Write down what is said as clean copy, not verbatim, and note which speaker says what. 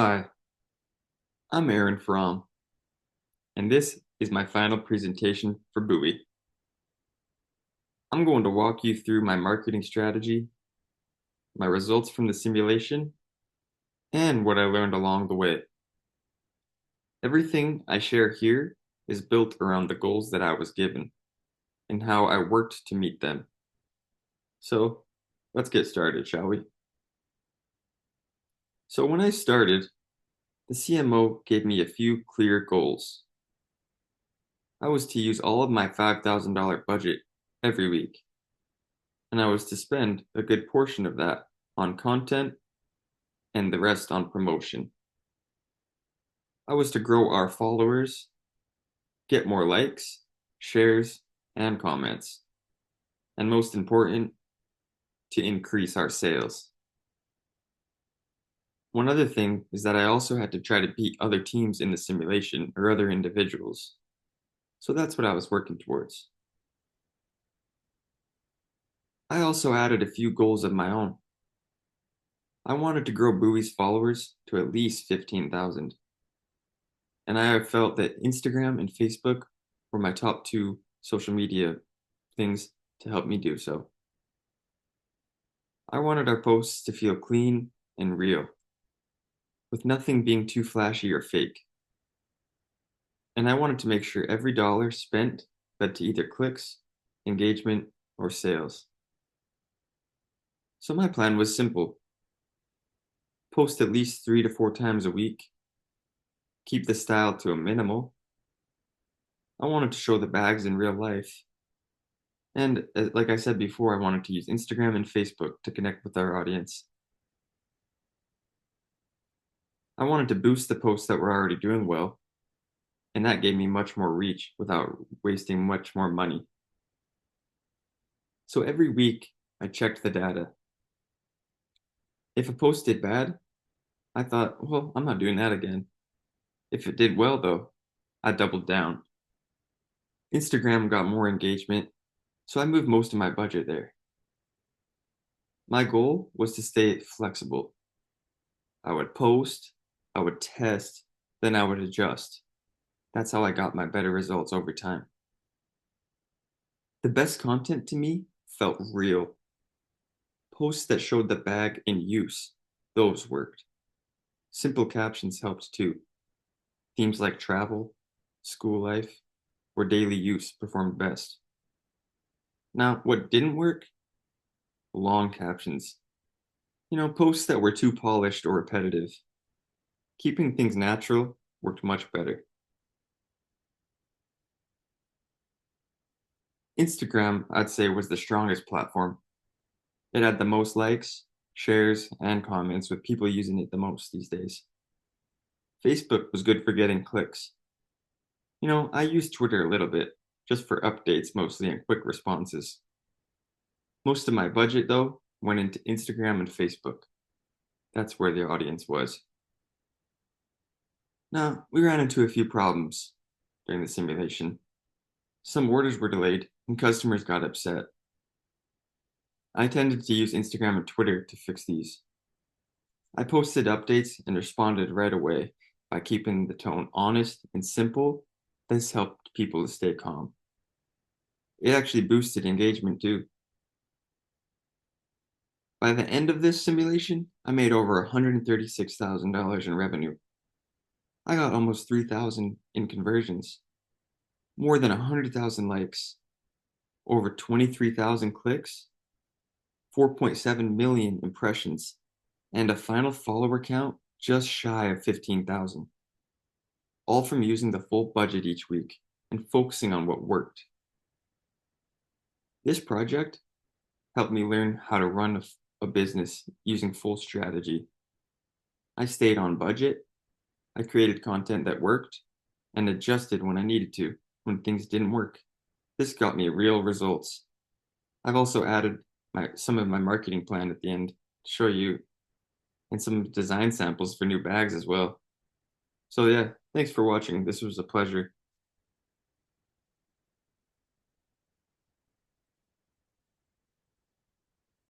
Speaker 1: Hi, I'm Aaron Fromm, and this is my final presentation for Buoy. I'm going to walk you through my marketing strategy, my results from the simulation, and what I learned along the way. Everything I share here is built around the goals that I was given and how I worked to meet them. So let's get started, shall we? So when I started, the CMO gave me a few clear goals. I was to use all of my $5,000 budget every week, and I was to spend a good portion of that on content and the rest on promotion. I was to grow our followers, get more likes, shares, and comments, and most important, to increase our sales. One other thing is that I also had to try to beat other teams in the simulation or other individuals. So that's what I was working towards. I also added a few goals of my own. I wanted to grow Buoy's followers to at least 15,000. And I have felt that Instagram and Facebook were my top two social media things to help me do so. I wanted our posts to feel clean and real, with nothing being too flashy or fake. And I wanted to make sure every dollar spent led to either clicks, engagement, or sales. So my plan was simple: post at least 3 to 4 times a week, keep the style to a minimal. I wanted to show the bags in real life. And like I said before, I wanted to use Instagram and Facebook to connect with our audience. I wanted to boost the posts that were already doing well, and that gave me much more reach without wasting much more money. So every week, I checked the data. If a post did bad, I thought, well, I'm not doing that again. If it did well, though, I doubled down. Instagram got more engagement, so I moved most of my budget there. My goal was to stay flexible. I would post, I would test, then I would adjust. That's how I got my better results over time. The best content to me felt real. Posts that showed the bag in use, those worked. Simple captions helped too. Themes like travel, school life, or daily use performed best. Now, what didn't work? Long captions. Posts that were too polished or repetitive. Keeping things natural worked much better. Instagram, I'd say, was the strongest platform. It had the most likes, shares, and comments, with people using it the most these days. Facebook was good for getting clicks. I use Twitter a little bit, just for updates mostly and quick responses. Most of my budget, though, went into Instagram and Facebook. That's where the audience was. Now, we ran into a few problems during the simulation. Some orders were delayed, and customers got upset. I tended to use Instagram and Twitter to fix these. I posted updates and responded right away by keeping the tone honest and simple. This helped people to stay calm. It actually boosted engagement too. By the end of this simulation, I made over $136,000 in revenue. I got almost 3,000 in conversions, more than 100,000 likes, over 23,000 clicks, 4.7 million impressions, and a final follower count just shy of 15,000. All from using the full budget each week and focusing on what worked. This project helped me learn how to run a business using full strategy. I stayed on budget, I created content that worked, and adjusted when I needed to when things didn't work. This got me real results. I've also added some of my marketing plan at the end to show you, and some design samples for new bags as well. So yeah, thanks for watching. This was a pleasure.